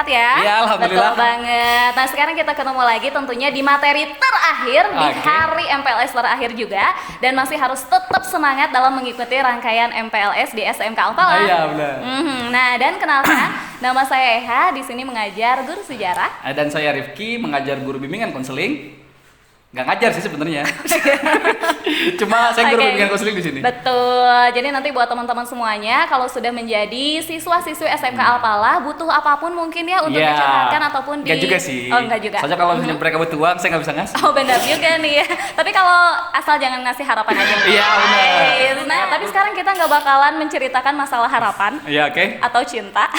sehat ya? Iya, alhamdulillah. Betul banget. Nah, sekarang kita ketemu lagi tentunya di materi terakhir di hari MPLS terakhir juga, dan masih harus tetap semangat dalam mengikuti rangkaian MPLS di SMK Alfala. Iya, benar. Nah, dan kenalkan, nama saya Eha, di sini mengajar guru sejarah. Dan saya Rifki, mengajar guru bimbingan konseling. Nggak ngajar sih sebenarnya. Cuma saya guru bimbingan konseling di sini. Betul. Jadi nanti buat teman-teman semuanya, kalau sudah menjadi siswa-siswi SMK Alfala, butuh apapun mungkin ya untuk dicurhatkan ataupun di... Nggak juga sih. Oh, nggak juga. Soalnya kalau misalnya mereka butuh uang, saya nggak bisa ngasih. Oh, benar juga nih ya. Tapi kalau asal jangan ngasih harapan aja. Iya, benar. Nah, tapi sekarang kita nggak bakalan menceritakan masalah harapan. Iya, oke. Atau cinta.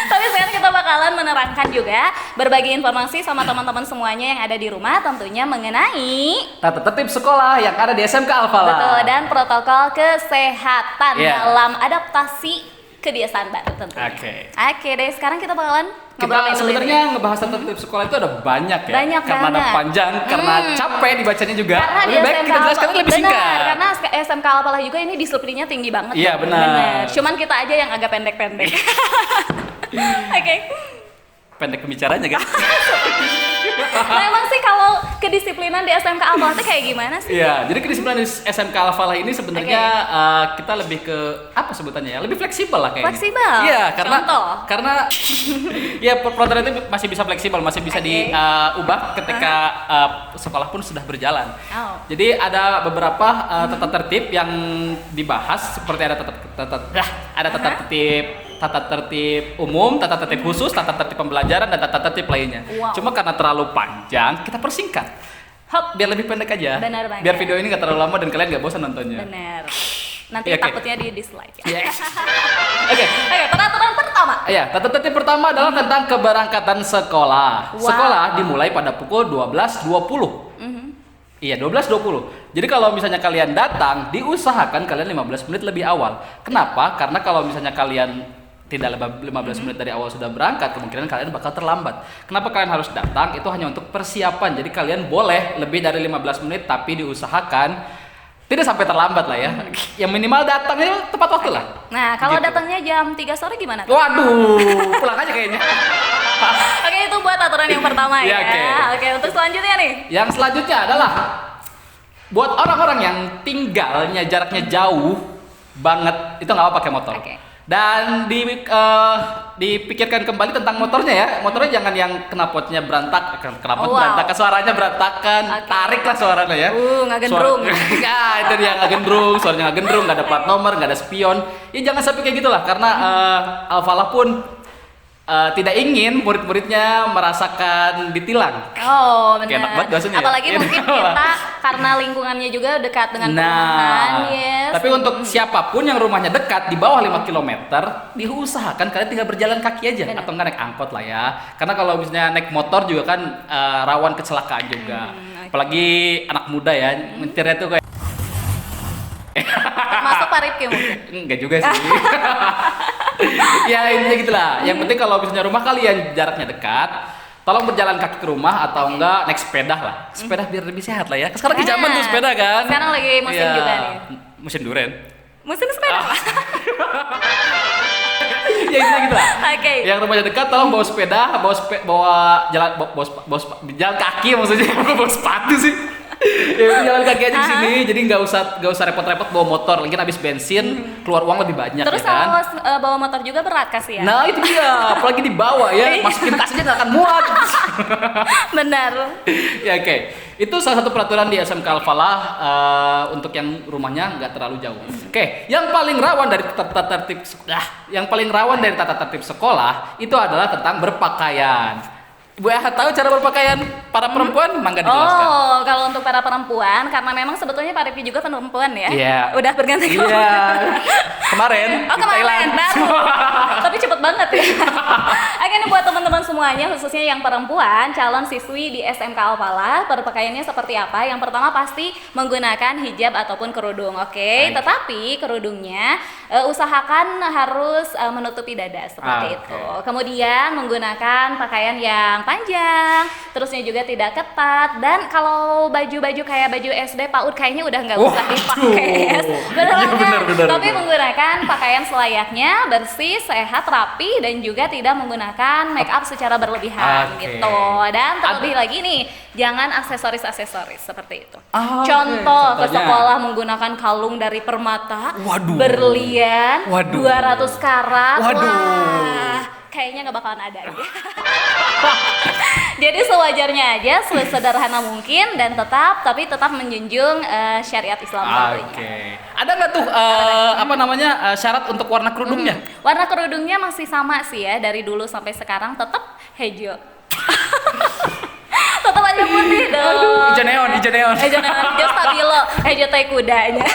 Tapi sekarang kita bakalan menerangkan juga, berbagi informasi sama teman-teman semuanya yang ada di rumah, tentunya mengenai tata tertib sekolah yang ada di SMK Alfala. betul, dan protokol kesehatan dalam adaptasi kebiasaan baru tentunya. Oke deh, sekarang kita bakalan Kita sebenarnya ngebahas tata tertib sekolah itu ada banyak ya. Banyak karena banget. ada panjang, karena capek dibacanya juga. Karena di Lebih baik SMK kita jelaskan lebih benar, singkat. karena SMK Alfala juga ini disiplinnya tinggi banget. Iya, benar. Cuman kita aja yang agak pendek-pendek. Oke. Pendek pembicaranya kan? Nah, emang sih kalau kedisiplinan di SMK Alfala itu kayak gimana sih? Iya, jadi kedisiplinan di SMK Alfala ini sebenarnya kita lebih ke apa sebutannya ya? Lebih fleksibel lah kayaknya. Fleksibel? Iya, Contoh? karena ya peraturan itu masih bisa fleksibel, masih bisa diubah ketika sekolah pun sudah berjalan. Jadi ada beberapa tata tertib yang dibahas, seperti ada tata tertib umum, tata tertib khusus, tata tertib pembelajaran, dan tata tertib lainnya. Cuma karena terlalu panjang, kita persingkat. Biar lebih pendek aja. Benar banget. Biar video ini nggak terlalu lama dan kalian nggak bosan nontonnya. Benar. Nanti takutnya di dislike ya. Oke, peraturan pertama. Ya, tata tertib pertama adalah tentang keberangkatan sekolah. Sekolah dimulai pada pukul 12.20. Iya, 12.20. Jadi kalau misalnya kalian datang, diusahakan kalian 15 menit lebih awal. Kenapa? Karena kalau misalnya kalian tidak 15 menit dari awal sudah berangkat, kemungkinan kalian bakal terlambat. Kenapa kalian harus datang? Itu hanya untuk persiapan. Jadi kalian boleh lebih dari 15 menit, tapi diusahakan tidak sampai terlambat lah ya. Yang minimal datangnya tepat waktu lah. Nah, kalau datangnya jam 3 sore gimana? Waduh, pulang aja kayaknya. Oke, itu buat aturan yang pertama ya. Oke, untuk selanjutnya nih. Yang selanjutnya adalah buat orang-orang yang tinggalnya jaraknya jauh banget, itu nggak apa pakai motor. Dan dipikirkan kembali tentang motornya ya. Motornya jangan yang knalpotnya berantakan, suaranya berantakan, tarik lah suaranya ya. Nggak gendrung. Itu dia nggak gendrung, suaranya nggak gendrung, nggak ada plat nomor, nggak ada spion. Ya jangan sampai kayak gitulah, karena Alfala pun tidak ingin murid-muridnya merasakan ditilang. Oh, benar. Enak banget bahasanya. Apalagi mungkin kita karena lingkungannya juga dekat dengan perumahan. Tapi untuk siapapun yang rumahnya dekat di bawah 5 km, diusahakan kalian tinggal berjalan kaki aja. Atau nggak naik angkot lah ya. Karena kalau misalnya naik motor juga kan rawan kecelakaan juga. Apalagi anak muda ya, mentirnya tuh kayak masuk Pak Rifki mungkin? Enggak juga sih. Ya intinya gitulah. Yang penting kalau misalnya rumah kalian jaraknya dekat, tolong berjalan kaki ke rumah atau enggak naik sepeda lah. Sepeda biar lebih sehat lah ya. Sekarang di zaman tuh sepeda kan. Sekarang lagi musim juga nih. Musim duren. Musim sepeda. Ya intinya gitu lah. Yang rumahnya dekat tolong bawa sepeda, bawa jalan kaki maksudnya. Bawa sepatu sih. Ya jalan kaki aja di sini, jadi nggak usah repot-repot bawa motor, lagi habis bensin keluar uang lebih banyak. Terus ya kan? bawa motor juga berat kasihan. Nah itu dia, apalagi dibawa ya, masukin tas aja nggak akan muat. Benar. Ya oke. Itu salah satu peraturan di SMK Alfala untuk yang rumahnya nggak terlalu jauh. Oke, yang paling rawan dari tata tertib sekolah itu adalah tentang berpakaian. Bu Eha tahu cara berpakaian para perempuan? Mangga dijelaskan. Oh, kalau untuk para perempuan, karena memang sebetulnya Pak Rifki juga perempuan ya? Iya. Udah berganti kelompok. Iya. Kemarin. Kemarin, baru. Tapi cepet banget ya. Oke, ini buat teman-teman semua semuanya, khususnya yang perempuan, calon siswi di SMK Al-Falah, berpakaiannya seperti apa? Yang pertama pasti menggunakan hijab ataupun kerudung, oke? Tetapi kerudungnya usahakan harus menutupi dada seperti itu. Kemudian menggunakan pakaian yang panjang, terusnya juga tidak ketat, dan kalau baju-baju kayak baju SD PAUD kayaknya udah nggak usah dipakai, yes. Bener. Tapi menggunakan pakaian selayaknya, bersih, sehat, rapi, dan juga tidak menggunakan make up secara berlebihan gitu. Dan terlebih lagi nih, jangan aksesoris seperti itu. Contoh ke sekolah menggunakan kalung dari permata, berlian, 200 karat. Wah, kayaknya nggak bakalan ada. Jadi sewajarnya aja, sesederhana mungkin, dan tetap menjunjung syariat Islam tentunya. Ada nggak tuh syarat untuk warna kerudungnya? Warna kerudungnya masih sama sih ya, dari dulu sampai sekarang tetap hijau. Tetap aja putih dong. Hijau neon. Hijau stabilo, hijau tai kudanya.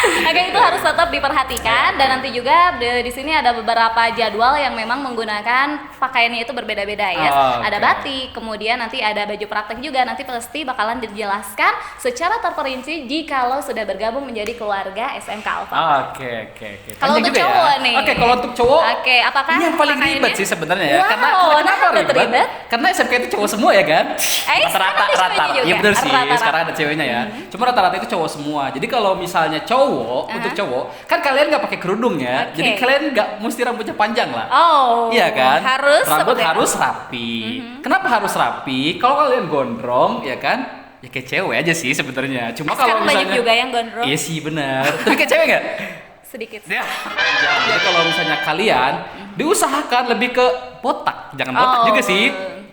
Oke, itu harus tetap diperhatikan, dan nanti juga di sini ada beberapa jadwal yang memang menggunakan pakaiannya itu berbeda-beda ya. Ada batik, kemudian nanti ada baju praktek juga, nanti pasti bakalan dijelaskan secara terperinci jikalau sudah bergabung menjadi keluarga SMK Al-Falah. Oke. Kalau untuk cowok nih. Kalau untuk cowok. Apakah ini yang paling ribet sih sebenarnya ya. Kenapa ribet? Karena SMK itu cowok semua ya kan? Rata-rata. Iya benar sih. Sekarang ada ceweknya ya. Cuma rata-rata itu cowok semua. Jadi kalau misalnya cowok, untuk cowok, kan kalian nggak pakai kerudung ya. Jadi kalian nggak mesti rambutnya panjang lah. Iya kan? Rambut harus rapi. Kenapa harus rapi? Kalau kalian gondrong, ya kan? Ya kayak cewek aja sih sebenarnya. Cuma kalau misalnya banyak juga yang gondrong. Iya sih benar. Tapi kayak cewek nggak? Sedikit. Ya. Jadi kalau misalnya kalian diusahakan lebih ke botak, jangan botak juga sih.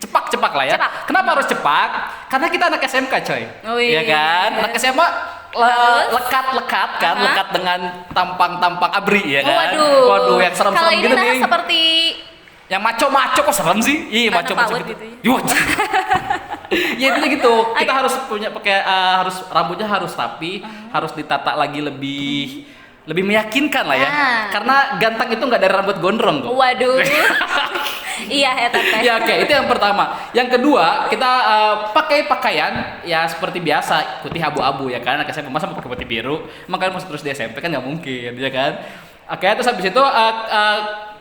Cepak lah ya. Kenapa harus cepak? Karena kita anak SMK coy. Iya kan? Anak SMA lekat kan, lekat dengan tampang abri ya kan. Waduh yang serem-serem gitu nih. Kalau ini seperti yang maco-maco kok serem sih? Iya maco-maco gitu. Ya itu gitu. Kita harus punya harus rambutnya harus rapi, harus ditata lagi lebih meyakinkan lah ya. Karena ganteng itu nggak dari rambut gondrong kok. Waduh. Iya ya teteh. Ya oke, itu yang pertama. Yang kedua, kita pakai pakaian ya seperti biasa, putih abu-abu ya kan. Saya masa mau pakai putih biru, makanya masih terus di SMP kan nggak mungkin, ya kan. Oke, terus habis itu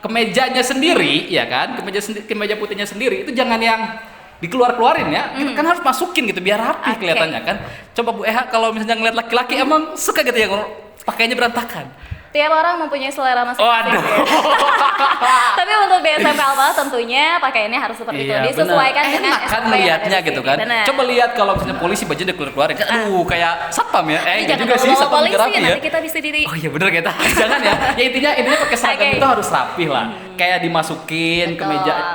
kemejanya sendiri, ya kan, kemeja putihnya sendiri itu jangan yang dikeluarin ya. Kita kan harus masukin gitu biar rapi kelihatannya kan. Coba Bu Eha kalau misalnya ngeliat laki-laki emang suka gitu yang pakainya berantakan. Tiap orang mempunyai selera masing-masing. Tapi untuk di SMK Al-Falah tentunya pakaiannya harus seperti itu, disesuaikan dengan enak kan melihatnya gitu kan. Coba lihat kalau misalnya polisi baju udah keluarin, aduh kayak satpam ya. Jangan juga sih satpam polisi rapi ya. Nanti kita bisa Oh iya bener kita. Jangan ya. Ya intinya pakai seragam itu harus rapih lah. Kayak dimasukin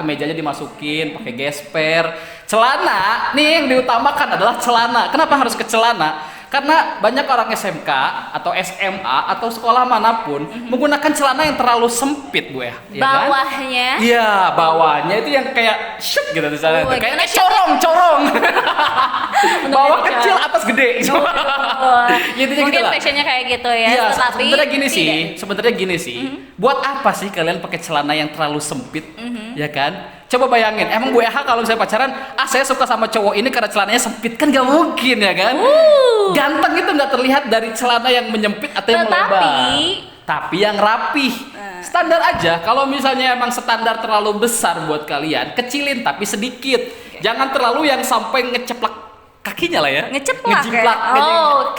kemejanya dimasukin, pakai gesper. Celana, nih yang diutamakan adalah celana. Kenapa harus ke celana? Karena banyak orang SMK atau SMA atau sekolah manapun menggunakan celana yang terlalu sempit, Bu ya. Bawahnya? Iya, bawahnya itu yang kayak shoot gitu misalnya. Kayak corong. Bawah kecil, atas gede. Mungkin fashionnya kayak gitu ya. Iya, tapi sebenarnya gini sih. Buat apa sih kalian pakai celana yang terlalu sempit? Ya kan? Coba bayangin, emang Bu Eha kalau misalnya pacaran, saya suka sama cowok ini karena celananya sempit, kan gak mungkin ya kan? Ganteng itu gak terlihat dari celana yang menyempit atau yang melebar. Tapi yang rapih. Standar aja, kalau misalnya emang standar terlalu besar buat kalian, kecilin tapi sedikit. Jangan terlalu yang sampai ngeceplak kakinya lah ya. Ngejiplak.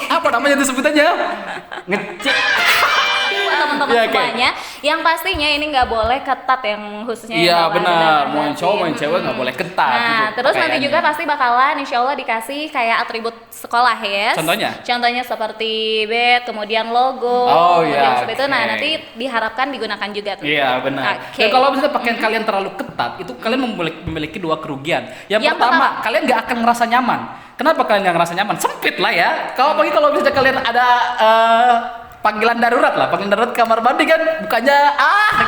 Apa namanya itu sebutannya? Teman-teman semuanya, yang pastinya ini nggak boleh ketat yang khususnya. Iya benar, mau yang cowok mau yang cewek nggak boleh ketat. Nah terus nanti juga pasti bakalan insya Allah dikasih kayak atribut sekolah ya. Contohnya seperti badge, kemudian logo. Seperti itu. Nah nanti diharapkan digunakan juga tuh. Iya benar. Dan kalau misalnya pakaian kalian terlalu ketat, itu kalian memiliki dua kerugian. Yang pertama, kalian nggak akan merasa nyaman. Kenapa kalian nggak ngerasa nyaman? Sempit lah ya. Kalau misalnya kalian ada panggilan darurat kamar mandi kan bukannya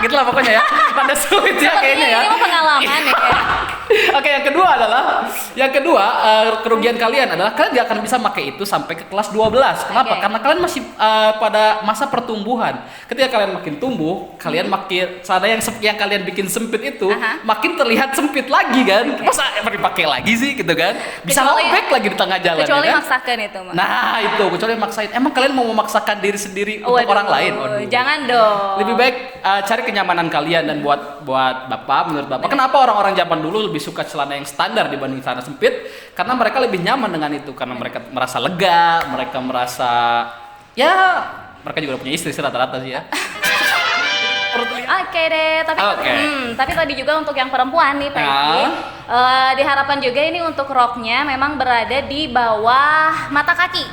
gitu lah pokoknya ya. Pada sulit ya kayaknya ya. Ini pengalaman ya. Oke, yang kedua kerugian kalian adalah kalian nggak akan bisa pakai itu sampai ke kelas 12. Kenapa? Oke. Karena kalian masih pada masa pertumbuhan. Ketika kalian makin tumbuh, kalian makin sana yang kalian bikin sempit itu makin terlihat sempit lagi kan. Masa dipakai lagi sih gitu kan? Bisa robek lagi di tengah jalan Kecuali ya kan? maksakan itu mah. Nah, itu kecuali maksain. Emang kalian mau memaksakan diri sendiri untuk Waduh, orang lain? Waduh. jangan dong. Lebih baik cari kenyamanan kalian dan buat Bapak, menurut Bapak, kenapa orang-orang zaman dulu lebih suka celana yang standar dibanding celana sempit? Karena mereka lebih nyaman dengan itu, karena mereka merasa lega, mereka merasa ya mereka juga punya istri sih rata-rata sih ya. Oke deh, tapi tadi juga untuk yang perempuan nih Peggy, diharapkan juga ini untuk roknya memang berada di bawah mata kaki.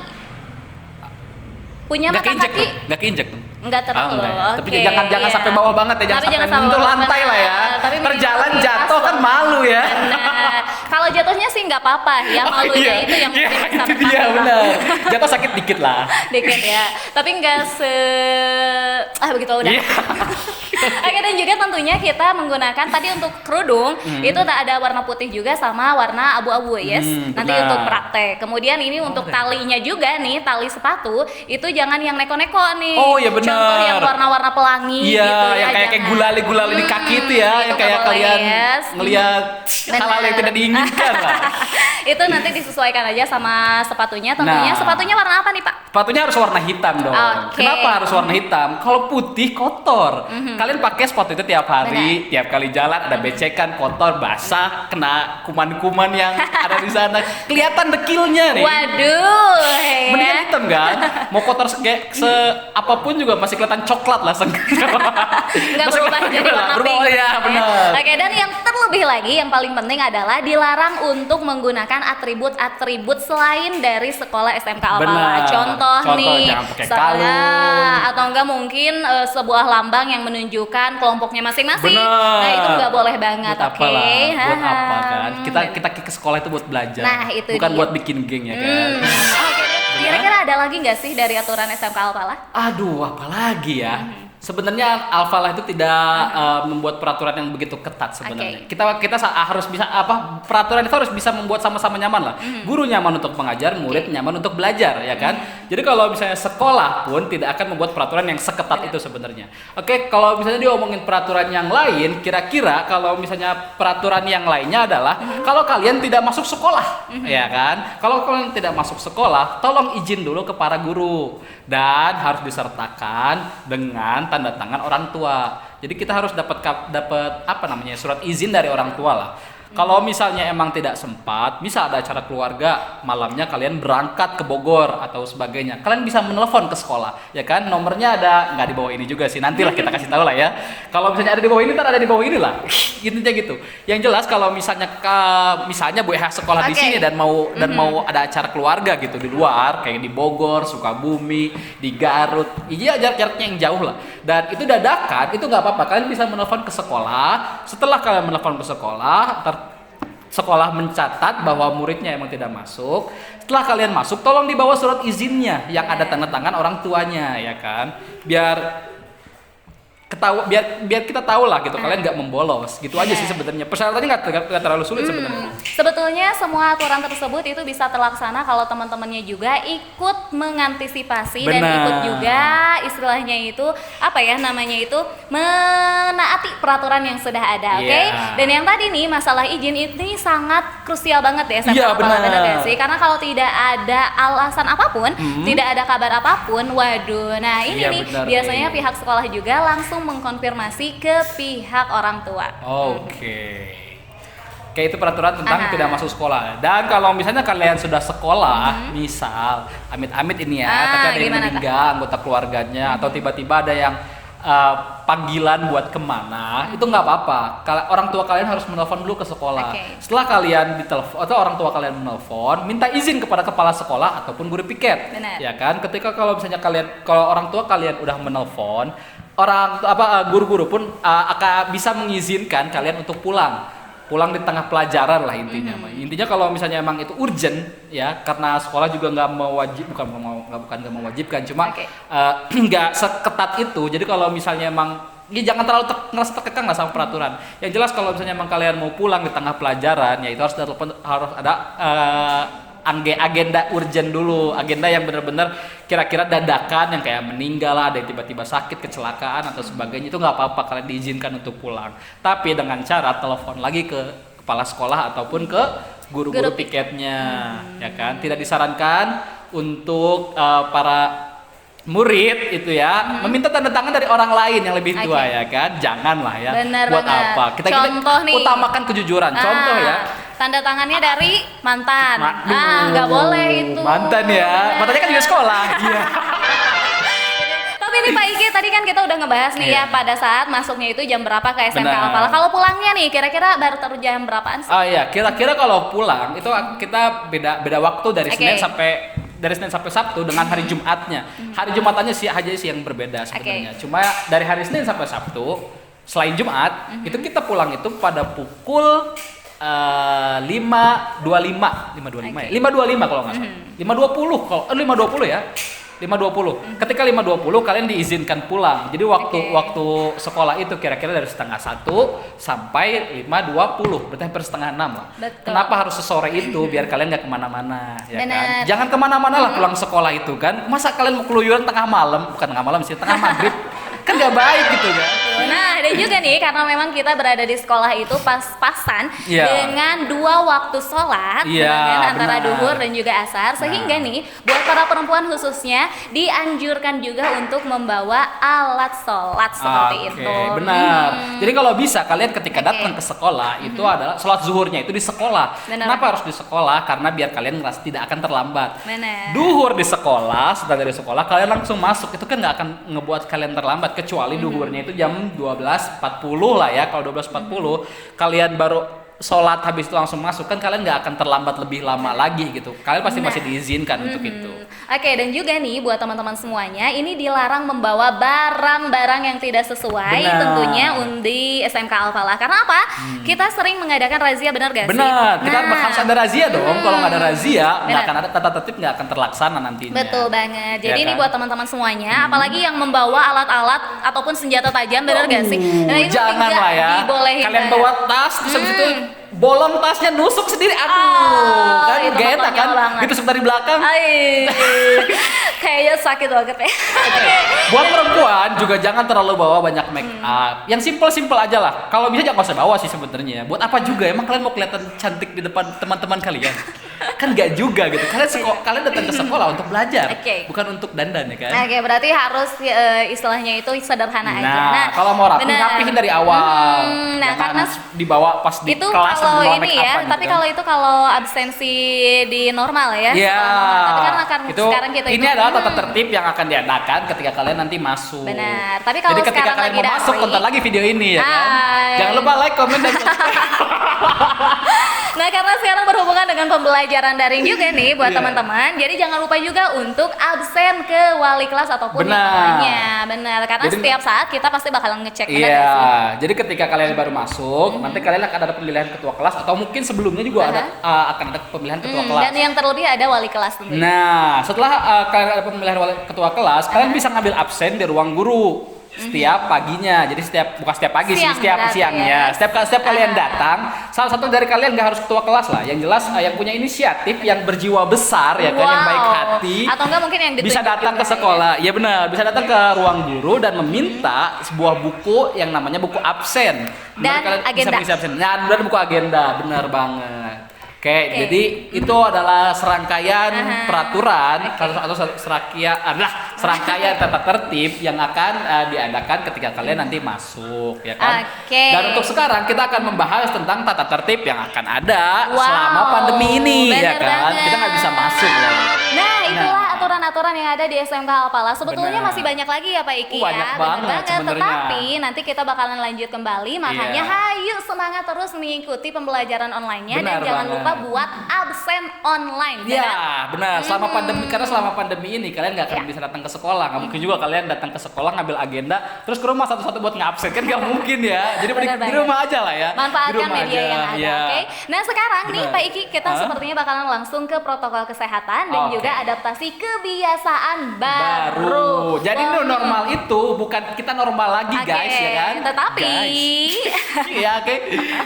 Punya mata kaki? Nggak keinjek tuh. Enggak terlalu. Tapi jangan sampai bawah banget ya, jangan sampai menyentuh lantai lah ya. Perjalan jatuh kan malu ya. Benar. Kalau jatuhnya sih nggak apa-apa, yang malunya itu yang mungkin itu dia benar. Jatuh sakit dikit lah. Dikit ya, tapi nggak begitu udah. Oke, dan juga tentunya kita menggunakan tadi untuk kerudung itu tak ada warna putih juga sama warna abu-abu yes. Nanti benar. untuk praktek. Kemudian ini untuk talinya juga nih, tali sepatu itu jangan yang neko-neko nih. Oh iya benar. Contoh yang warna-warna pelangi iya, gitu ya. yang kayak gulali-gulali di kaki itu ya, yang kayak kalian ngelihat hal-hal yang tidak diinginkan lah. Itu nanti disesuaikan aja sama sepatunya tentunya. Sepatunya warna apa nih Pak? Sepatunya harus warna hitam dong. Kenapa harus warna hitam? Kalau putih kotor. Kalian pakai sepatu itu tiap hari, tiap kali jalan ada becekan, kotor, basah, kena kuman-kuman yang ada di sana. Kelihatan dekilnya nih. Waduh. Mendingan hitam kan? Mau kotor apapun juga masih kelihatan coklat lah. Nggak berubah jadi warna pink. Iya, benar. Oke, dan yang terlebih lagi yang paling penting adalah dilarang untuk menggunakan atribut-atribut selain dari sekolah SMK Alpala. Contoh nih, jangan pakai kalung. atau enggak mungkin sebuah lambang yang menunjukkan kelompoknya masing-masing. Bener. Nah, itu nggak boleh banget, oke? Buat apa kan? Kita ke sekolah itu buat belajar. Nah, itu bukan dia. buat bikin geng ya kan. Oke, kira-kira ada lagi nggak sih dari aturan SMK Alpala? Aduh, apalagi ya? Sebenarnya Alpala itu tidak membuat peraturan yang begitu ketat sebenarnya. Kita harus bisa peraturan itu harus bisa membuat sama-sama nyaman lah. Guru nyaman untuk mengajar, murid nyaman untuk belajar, ya kan? Jadi kalau misalnya sekolah pun tidak akan membuat peraturan yang seketat itu sebenarnya. Oke, kalau misalnya diomongin peraturan yang lain, kira-kira kalau misalnya peraturan yang lainnya adalah kalau kalian tidak masuk sekolah, ya kan? Kalau kalian tidak masuk sekolah, tolong izin dulu ke para guru dan harus disertakan dengan tanda tangan orang tua. Jadi kita harus dapat surat izin dari orang tua lah. Kalau misalnya emang tidak sempat, bisa ada acara keluarga, malamnya kalian berangkat ke Bogor atau sebagainya. Kalian bisa menelpon ke sekolah, ya kan? Nomornya ada, nggak di bawah ini juga sih. Nantilah kita kasih tahu lah ya. Kalau misalnya ada di bawah ini, ntar ada di bawah ini lah. Intinya gitu. Yang jelas kalau misalnya Bu Eha sekolah di sini dan mau ada acara keluarga gitu di luar, kayak di Bogor, Sukabumi, di Garut, iya jarak-jaraknya yang jauh lah. Dan itu dadakan, itu nggak apa-apa. Kalian bisa menelpon ke sekolah. Setelah kalian menelpon ke sekolah, sekolah mencatat bahwa muridnya emang tidak masuk. Setelah kalian masuk, tolong dibawa surat izinnya yang ada tanda tangan orang tuanya, ya kan? Biar kita tahu lah gitu, kalian nggak membolos gitu aja sih sebenarnya. Persyaratannya nggak terlalu sulit sebenarnya. Sebetulnya semua aturan tersebut itu bisa terlaksana kalau teman-temannya juga ikut mengantisipasi dan ikut juga istilahnya itu menaati peraturan yang sudah ada, oke? Dan yang tadi nih masalah izin ini sangat krusial banget ya, benar gak sih? Karena kalau tidak ada alasan apapun, tidak ada kabar apapun, waduh. Nah ini biasanya pihak sekolah juga langsung mengkonfirmasi ke pihak orang tua. Oke. Kayak itu peraturan tentang tidak masuk sekolah. Dan kalau misalnya kalian sudah sekolah, misal amit-amit ini ya, tapi ada yang meninggal anggota keluarganya atau tiba-tiba ada yang panggilan buat kemana, itu nggak apa-apa. Orang tua kalian harus menelpon dulu ke sekolah. Setelah kalian ditelepon atau orang tua kalian menelpon, minta izin kepada kepala sekolah ataupun guru piket. Ya kan? Ketika kalau misalnya kalau orang tua kalian udah menelpon, guru-guru pun akan bisa mengizinkan kalian untuk pulang di tengah pelajaran lah intinya. Intinya kalau misalnya emang itu urgent ya, karena sekolah juga nggak mewajibkan, cuma nggak seketat itu. Jadi kalau misalnya emang ya jangan terlalu ngerasa terkekang lah sama peraturan. Yang jelas kalau misalnya emang kalian mau pulang di tengah pelajaran, ya itu harus ada agenda urgent dulu, agenda yang benar-benar kira-kira dadakan, yang kayak meninggal lah, ada yang tiba-tiba sakit, kecelakaan atau sebagainya, itu nggak apa-apa, kalian diizinkan untuk pulang. Tapi dengan cara telepon lagi ke kepala sekolah ataupun ke guru-guru piketnya, ya kan. Tidak disarankan untuk para murid itu ya meminta tanda tangan dari orang lain yang lebih tua, ya kan. Janganlah ya. Bener buat banget. apa kita nih, utamakan kejujuran. Contoh ya, tanda tangannya dari mantan. Nggak boleh itu. Mantan ya, mantannya kan juga sekolah. Iya. Tapi nih Pak Iki, tadi kan kita udah ngebahas nih ya pada saat masuknya itu jam berapa ke SMK Al-Falah. Kalau pulangnya nih kira-kira baru jam berapaan sih? Oh iya, kira-kira kalau pulang itu kita beda waktu dari Senin sampai Sabtu dengan hari Jumatnya. Hari Jumatannya aja sih yang berbeda sebenarnya. Cuma dari hari Senin sampai Sabtu selain Jumat itu kita pulang itu pada pukul 5.25 ya? 5.25 kalau nggak salah. 5.20 kalau 5.20 ya. 5.20. Ketika 5.20 kalian diizinkan pulang. Jadi waktu sekolah itu kira-kira dari 5:30 sampai 5.20. Berarti hampir 5:30 lah. Betul. Kenapa harus sesore itu? Biar kalian nggak kemana-mana, ya Bener. kan? Jangan kemana-mana lah pulang sekolah itu kan. Masa kalian mau keluyuran tengah malam? Bukan tengah malam sih, tengah maghrib. Kan nggak baik gitu kan. Nah, dan juga nih karena memang kita berada di sekolah itu pas-pasan dengan 2 waktu sholat, antara duhur dan juga asar, sehingga nih buat para perempuan khususnya dianjurkan juga untuk membawa alat sholat seperti itu. Benar. Jadi kalau bisa kalian ketika datang ke sekolah itu adalah sholat zuhurnya itu di sekolah. Kenapa harus di sekolah? Karena biar kalian ngerasa tidak akan terlambat. Benar. Duhur di sekolah, setelah dari sekolah kalian langsung masuk, itu kan nggak akan ngebuat kalian terlambat, kecuali duhurnya itu jam 12.40 lah ya. Kalau 12.40 kalian baru sholat habis itu langsung masuk, kan kalian nggak akan terlambat lebih lama lagi gitu. Kalian pasti masih diizinkan untuk itu. Oke, dan juga nih buat teman-teman semuanya, ini dilarang membawa barang-barang yang tidak sesuai tentunya di SMK Al-Falah. Karena apa? Kita sering mengadakan razia, benar gak sih? Benar, kita harus ada razia dong. Kalau nggak ada razia, nggak akan ada tata tertib, nggak akan terlaksana nantinya. Betul banget. Jadi ini buat teman-teman semuanya, apalagi yang membawa alat-alat ataupun senjata tajam, benar gak sih? Nah, itu jangan lah ya. Kalian bawa tas, terus habis itu bolong tasnya nusuk sendiri, kan gak enak kan? Ditusuk dari belakang. Kayaknya sakit banget ya. Buat perempuan juga jangan terlalu bawa banyak make up. Yang simple aja lah. Kalau bisa jangan usah bawa sih sebenarnya. Buat apa juga? Emang kalian mau kelihatan cantik di depan teman-teman kalian? Kan gak juga gitu. Kalian datang ke sekolah untuk belajar, bukan untuk dandan ya kan? Oke, berarti harus istilahnya itu sederhana aja. Nah, kalau mau rapihin dari awal. Nah, karena dibawa pas di itu kelas kalau ini ya, gitu tapi kan. kalau itu kalau absensi di normal ya. Iya. Tapi karena sekarang kita ini adalah tata tertib yang akan diadakan ketika kalian nanti masuk. Benar. Tapi kalau jadi ketika kalian mau masuk, tonton lagi video ini ya kan. Jangan lupa like, komen, dan subscribe. Nah, karena sekarang berhubungan dengan pembelajaran daring juga nih buat teman-teman. Jadi jangan lupa juga untuk absen ke wali kelas ataupun yang lainnya. Benar. Karena setiap saat kita pasti bakalan ngecek. Iya. Jadi ketika kalian baru masuk, nanti kalian akan ada pemilihan ketua kelas, atau mungkin sebelumnya juga akan ada pemilihan ketua kelas. Dan yang terlebih ada wali kelas tentunya. Nah, setelah kalian ada pemilihan ketua kelas, kalian bisa ngambil absen di ruang guru setiap paginya. Jadi bukan setiap pagi sih, setiap siangnya. Setiap kalian datang, salah satu dari kalian nggak harus ketua kelas lah. Yang jelas yang punya inisiatif, yang berjiwa besar ya kan, yang baik hati. Atau enggak mungkin yang bisa datang ke sekolah. Iya benar, bisa datang ke ruang guru dan meminta sebuah buku yang namanya buku absen. Dan agenda. Bisa absen. Nah, dan buku agenda, benar banget. Oke, jadi itu adalah serangkaian peraturan atau serangkaian tata tertib yang akan diadakan ketika kalian nanti masuk, ya kan? Dan untuk sekarang kita akan membahas tentang tata tertib yang akan ada selama pandemi ini, ya kan? Kita nggak bisa masuk ya. Nah, itulah aturan-aturan yang ada di SMK Al-Falah. Sebetulnya masih banyak lagi ya Pak Iki banyak ya. banget sebenarnya. Tetapi nanti kita bakalan lanjut kembali. Makanya hayu semangat terus mengikuti pembelajaran online-nya. Dan jangan lupa buat absen online. Iya, benar. Selama pandemi, karena selama pandemi ini kalian nggak akan bisa datang ke sekolah. Nggak mungkin juga kalian datang ke sekolah ngambil agenda terus ke rumah satu-satu buat ngabsen, kan nggak mungkin ya. Jadi di rumah aja lah ya. Manfaatkan media yang ada. Oke. Nah, sekarang nih Pak Iki kita sepertinya bakalan langsung ke protokol kesehatan dan juga adaptasi ke kebiasaan baru. Jadi new normal itu bukan kita normal lagi, Oke, guys, ya kan? tetapi Iya, oke.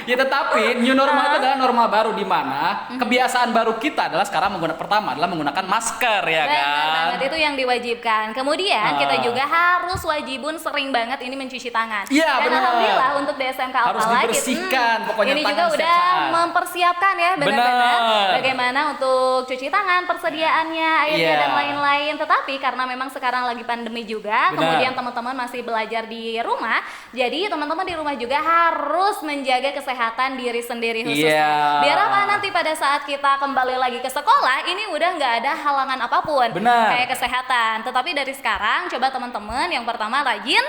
Ya tetapi new normal itu adalah normal baru di mana kebiasaan baru kita adalah sekarang adalah menggunakan masker, ya benar kan? banget, itu yang diwajibkan. Kemudian kita juga harus wajibun sering banget ini mencuci tangan. Iya, Dan benar. alhamdulillah untuk DSMK Harus Alpala dibersihkan, pokoknya ini tangan juga setiap udah saat. mempersiapkan ya benar-benar Benar. bagaimana untuk cuci tangan, persediaannya, airnya Iya. dan lain-lain. Tetapi karena memang sekarang lagi pandemi juga, Benar. kemudian teman-teman masih belajar di rumah, jadi teman-teman di rumah juga harus menjaga kesehatan diri sendiri khususnya. Iya. Biar apa nanti pada saat kita kembali lagi ke sekolah, ini udah nggak ada halangan apapun Benar. kayak kesehatan. Tetapi dari sekarang coba teman-teman yang pertama rajin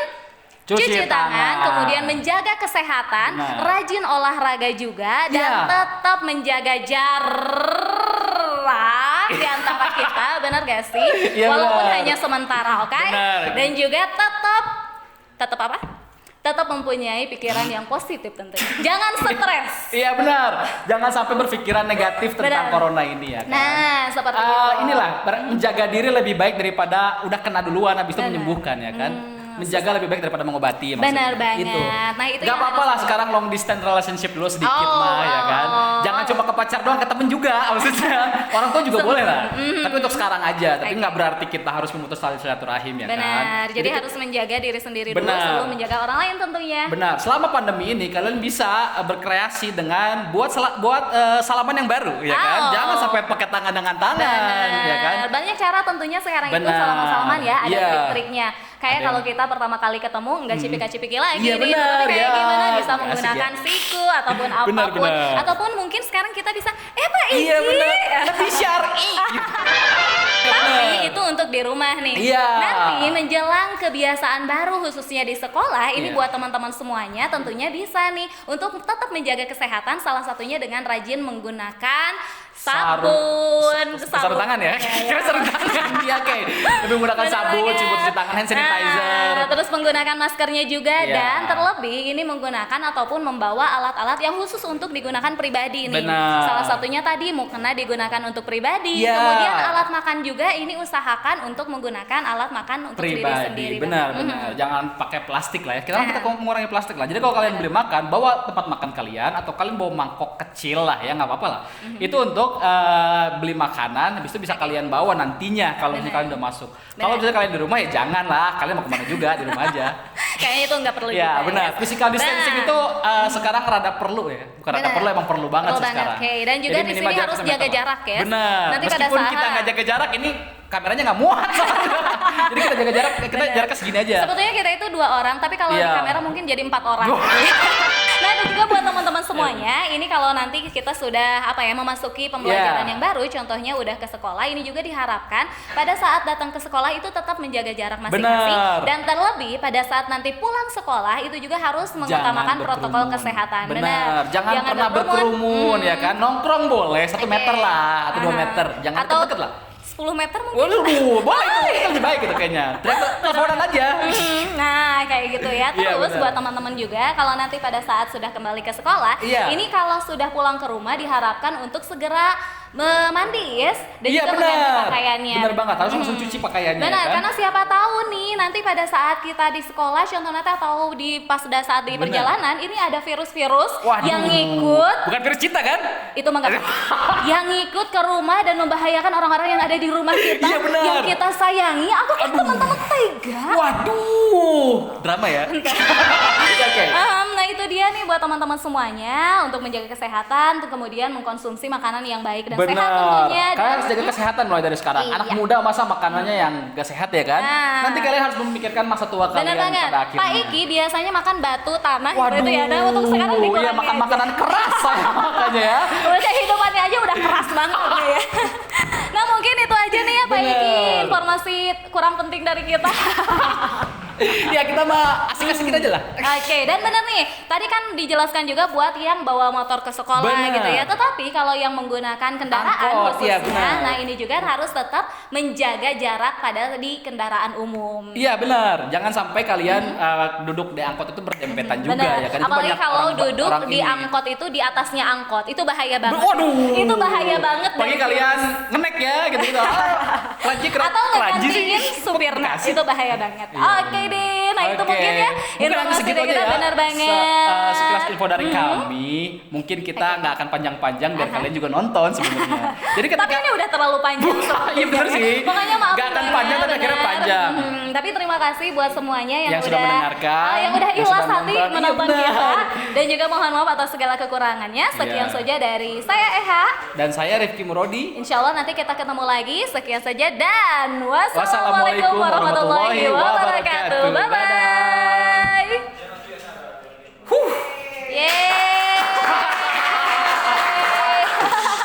Cuci tangan. kemudian menjaga kesehatan, Benar. rajin olahraga juga, dan Iya. tetap menjaga jarak di antara kita, benar gak sih? Iya, Walaupun benar. hanya sementara, oke? Benar. Dan juga tetap apa? Tetap mempunyai pikiran yang positif tentunya. Jangan stres. Iya benar. Jangan sampai berpikiran negatif tentang Benar. corona ini, ya kan? Nah, seperti itu. Inilah menjaga diri lebih baik daripada udah kena duluan habis itu Benar. menyembuhkan, ya kan? Menjaga lebih baik daripada mengobati, maksudnya. Benar banget. Itu. Nah, itu Gak yang apa-apa harus- lah sekarang long distance relationship dulu sedikit Oh, mah, ya kan? oh. Jangan cuma ke pacar doang, ke temen juga maksudnya. Orang tua juga boleh lah. Tapi untuk sekarang aja. Tapi Oke. nggak berarti kita harus memutus tali silaturahim, ya kan? Benar. Jadi kita- harus menjaga diri sendiri dulu Benar. sebelum menjaga orang lain tentunya. Benar. Selama pandemi ini kalian bisa berkreasi dengan buat salaman yang baru, ya kan? Oh. Jangan sampai pakai tangan dengan tangan, Benar. ya kan? Banyak cara tentunya sekarang itu Benar. salaman-salaman ya, ada Iya. trik-triknya. Kayak Ada kalau yang- kita pertama kali ketemu nggak cipika-cipiki lagi Iya, nih, benar, tapi kayak ya. gimana bisa Asik menggunakan ya. siku ataupun Benar, apapun, benar. ataupun mungkin sekarang kita bisa Pak Iki. Iya benar. Lebih syar'i. Tapi itu untuk di rumah nih. Iya. Nanti menjelang kebiasaan baru khususnya di sekolah, ini Iya. buat teman-teman semuanya tentunya bisa nih untuk tetap menjaga kesehatan, salah satunya dengan rajin menggunakan sabun. Sarung tangan ya? Kira sarung tangan. Iya, oke. Lebih menggunakan Benar sabun, banget. cuci tangan, hand sanitizer. Nah, terus menggunakan maskernya juga, Iya. dan terlebih ini menggunakan ataupun membawa alat-alat yang khusus untuk digunakan pribadi nih. Benar. Salah satunya tadi mukena digunakan untuk pribadi. Iya. Kemudian alat makan juga ini usahakan untuk menggunakan alat makan untuk diri sendiri. Pribadi, benar, banget. benar. Jangan pakai plastik lah ya. Kita Nah. kita mengurangi plastik lah. Jadi kalau kalian beli makan, bawa tempat makan kalian atau kalian bawa mangkok kecil lah ya, nggak apa-apa lah. Itu untuk beli makanan, habis itu bisa kalian bawa nantinya kalau misalnya Benar. kalian udah masuk. Benar. Kalau misalnya kalian di rumah ya jangan lah, kalian mau kemana juga di rumah aja. Kayaknya itu nggak perlu Ya juga, benar, physical distancing Nah. itu sekarang rada perlu ya. Bukan rada Benar. perlu, emang perlu banget Perlu sih banget, sekarang. oke. Dan juga Jadi di minimal sini harus 1 jaga meter lah. jarak ya. Benar. Nanti pada Meskipun saat- kita nggak jaga jarak, ini kameranya nggak muat soalnya. Jadi kita jaga jarak, kita Benar. jaraknya segini aja. Sebetulnya kita itu 2 orang, tapi kalau di Iya. kamera mungkin jadi 4 orang. Duh. Nah, dan juga buat teman-teman semuanya, ini kalau nanti kita sudah memasuki pembelajaran Iya. yang baru, contohnya udah ke sekolah, ini juga diharapkan pada saat datang ke sekolah itu tetap menjaga jarak masing-masing. Benar. Dan terlebih pada saat nanti pulang sekolah itu juga harus mengutamakan Jangan protokol berkerumun. kesehatan. Benar. Jangan pernah berkerumun, ya kan. Nongkrong boleh 1 Oke. meter lah atau 2 Aha. meter. Jangan Atau deket-deket lah. 10 meter mungkin. Waduh, boleh itu lebih baik gitu kayaknya. Teleponan aja. Nah, kayak gitu ya. Iya, Terus benar. buat teman-teman juga, kalau nanti pada saat sudah kembali ke sekolah, Iya. ini kalau sudah pulang ke rumah diharapkan untuk segera mandi, yes, dan Iya, juga mengganti benar. pakaiannya. Benar banget, harus langsung cuci pakaiannya, Benar, kan? karena siapa tahu nih nanti pada saat kita di sekolah, contohnya atau di pas sudah saat di Benar. perjalanan, ini ada virus-virus Waduh. yang ngikut. Bukan virus cinta kan? Itu yang ngikut ke rumah dan membahayakan orang-orang yang ada di rumah kita, Iya, benar. yang kita sayangi. Apakah teman-teman tega? Waduh, drama ya. Oke. Nah itu dia nih buat teman-teman semuanya untuk menjaga kesehatan, untuk kemudian mengkonsumsi makanan yang baik dan sehat Benar. tentunya. Kalian harus jaga kesehatan mulai dari sekarang. Iya. Anak muda masa makanannya yang gak sehat ya kan? Nah. Nanti kalian harus memikirkan masa tua kalian Benar banget. pada akhirnya. Pak Iki biasanya makan batu, tanah Waduh, gitu ya. Nah untuk sekarang iya dikurangi makan aja. makanan keras saya makanya ya. Udah kehidupannya aja udah keras banget gitu ya. Nah mungkin itu aja nih ya Pak Iki, Benar. informasi kurang penting dari kita. Ya kita mah asik-asikin aja lah. Oke, dan benar nih, tadi kan dijelaskan juga buat yang bawa motor ke sekolah Benar. gitu ya. Tetapi kalau yang menggunakan kendaraan Angkot, iya, khususnya, benar. nah ini juga harus tetap menjaga jarak pada di kendaraan umum. Iya benar, jangan sampai kalian duduk di angkot itu berdempetan juga Benar. ya kan. Itu Apalagi banyak kalau orang- duduk orang di ini. angkot itu di atasnya angkot, itu bahaya banget. Waduh. Itu bahaya banget. Bagi dan kalian ngenek ya gitu-gitu. Keranji atau keranji sih. ngegantiin supirnya, Bekasi. itu bahaya banget. Iya, Oke deh, nah itu Oke. mungkin ya Mungkin informasi segitu dari aja kita ya. benar banget. Sekilas info dari kami. Mungkin kita Oke. nggak akan panjang-panjang biar Aha. kalian juga nonton sebenarnya. Jadi ketika Tapi ini udah terlalu panjang Iya bener sih. Pokoknya maaf Nggak akan banget, panjang tapi akhirnya bener. panjang. Tapi terima kasih buat semuanya yang Yang sudah mendengarkan, yang udah yang ikhlas sudah hati nonton. Iya, menonton benar. kita. Dan juga mohon maaf atas segala kekurangannya. Sekian Iya. saja dari saya Eha. Dan saya Rifki Murodi. Insya Allah nanti kita ketemu lagi. Sekian saja dan wassalamualaikum Wassalamualaikum warahmatullahi warahmatullahi wabarakatuh. wabarakatuh. Bye bye. Yeay.